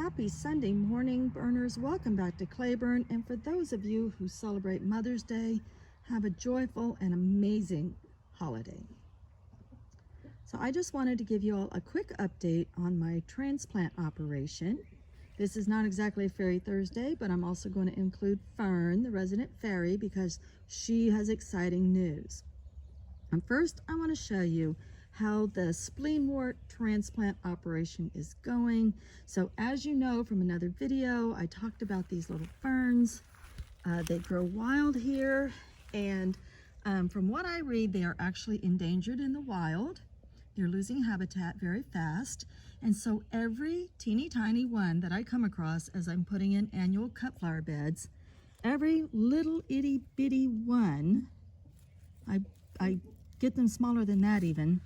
Happy Sunday morning, burners. Welcome back to Clayburn. And for those of you who celebrate Mother's Day, have a joyful and amazing holiday. So I just wanted to give you all a quick update on my transplant operation. This is not exactly a Fairy Thursday, but I'm also going to include Fern, the resident fairy, because she has exciting news. And first, I want to show you how the spleenwort transplant operation is going. So as you know from another video, I talked about these little ferns. They grow wild here, and from what I read, they are actually endangered in the wild. They're losing habitat very fast. And so every teeny tiny one that I come across as I'm putting in annual cut flower beds, every little itty bitty one, I get them smaller than that even,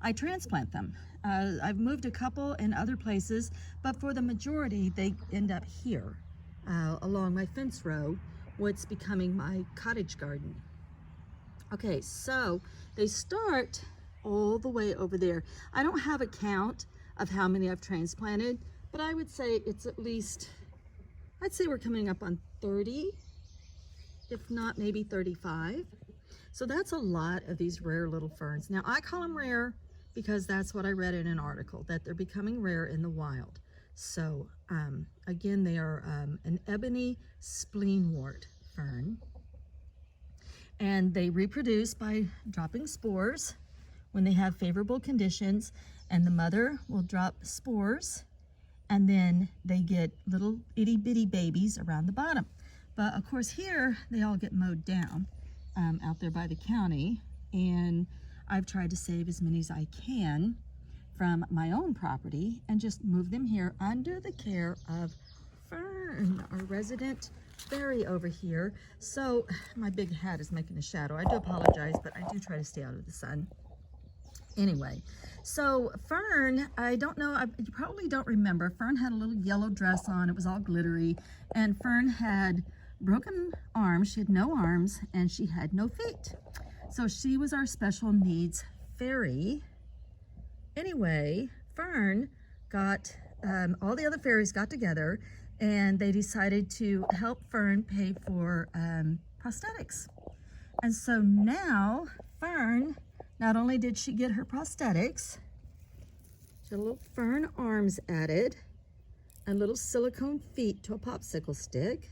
I transplant them. I've moved a couple in other places, but for the majority, they end up here along my fence row, what's becoming my cottage garden. Okay, so they start all the way over there. I don't have a count of how many I've transplanted, but I would say it's at least, I'd say we're coming up on 30, if not maybe 35. So that's a lot of these rare little ferns. Now I call them rare because that's what I read in an article, that they're becoming rare in the wild. So again, they are an ebony spleenwort fern. And they reproduce by dropping spores when they have favorable conditions, and the mother will drop spores, and then they get little itty bitty babies around the bottom. But of course here, they all get mowed down out there by the county, and I've tried to save as many as I can from my own property and just move them here under the care of Fern, our resident fairy over here. So my big hat is making a shadow. I do apologize, but I do try to stay out of the sun. Anyway, so Fern, I don't know, you probably don't remember, Fern had a little yellow dress on. It was all glittery, and Fern had broken arms. She had no arms and she had no feet. So she was our special needs fairy. Anyway, Fern got, all the other fairies got together and they decided to help Fern pay for prosthetics. And so now Fern, not only did she get her prosthetics, she had little fern arms added and little silicone feet to a popsicle stick.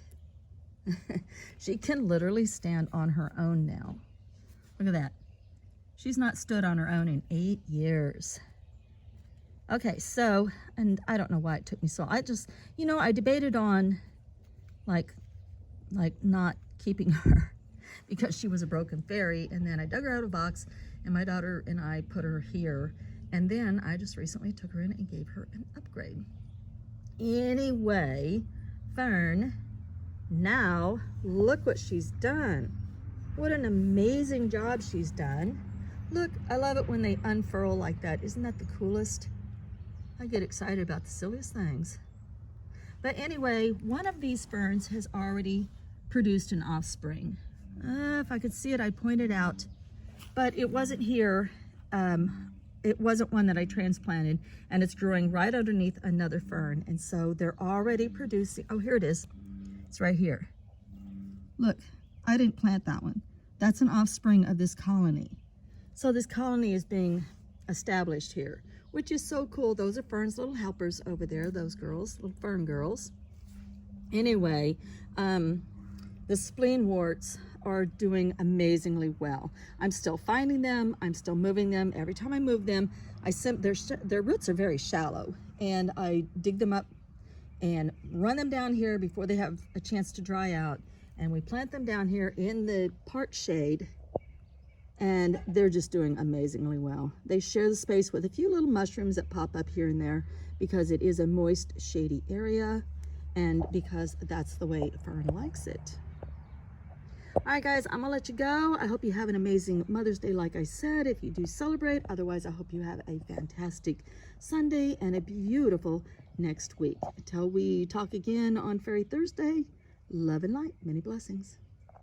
She can literally stand on her own now. Look at that. She's not stood on her own in 8 years. Okay, so, and I don't know why it took me so, I just, you know, I debated on like not keeping her because she was a broken fairy, and then I dug her out of a box and my daughter and I put her here, and then I just recently took her in and gave her an upgrade. Anyway, Fern, now look what she's done. What an amazing job she's done. Look, I love it when they unfurl like that. Isn't that the coolest? I get excited about the silliest things. But anyway, one of these ferns has already produced an offspring. If I could see it, I'd point it out. But it wasn't here. It wasn't one that I transplanted, and it's growing right underneath another fern. And so they're already producing, oh, here it is. It's right here. Look, I didn't plant that one. That's an offspring of this colony. So this colony is being established here, which is so cool. Those are Fern's little helpers over there, those girls, little fern girls. Anyway, the spleenworts are doing amazingly well. I'm still finding them. I'm still moving them. Every time I move them, their roots are very shallow, and I dig them up and run them down here before they have a chance to dry out. And we plant them down here in the part shade, and they're just doing amazingly well. They share the space with a few little mushrooms that pop up here and there because it is a moist, shady area, and because that's the way Fern likes it. All right, guys, I'm gonna let you go. I hope you have an amazing Mother's Day, like I said, if you do celebrate. Otherwise, I hope you have a fantastic Sunday and a beautiful next week. Until we talk again on Fairy Thursday, love and light, many blessings.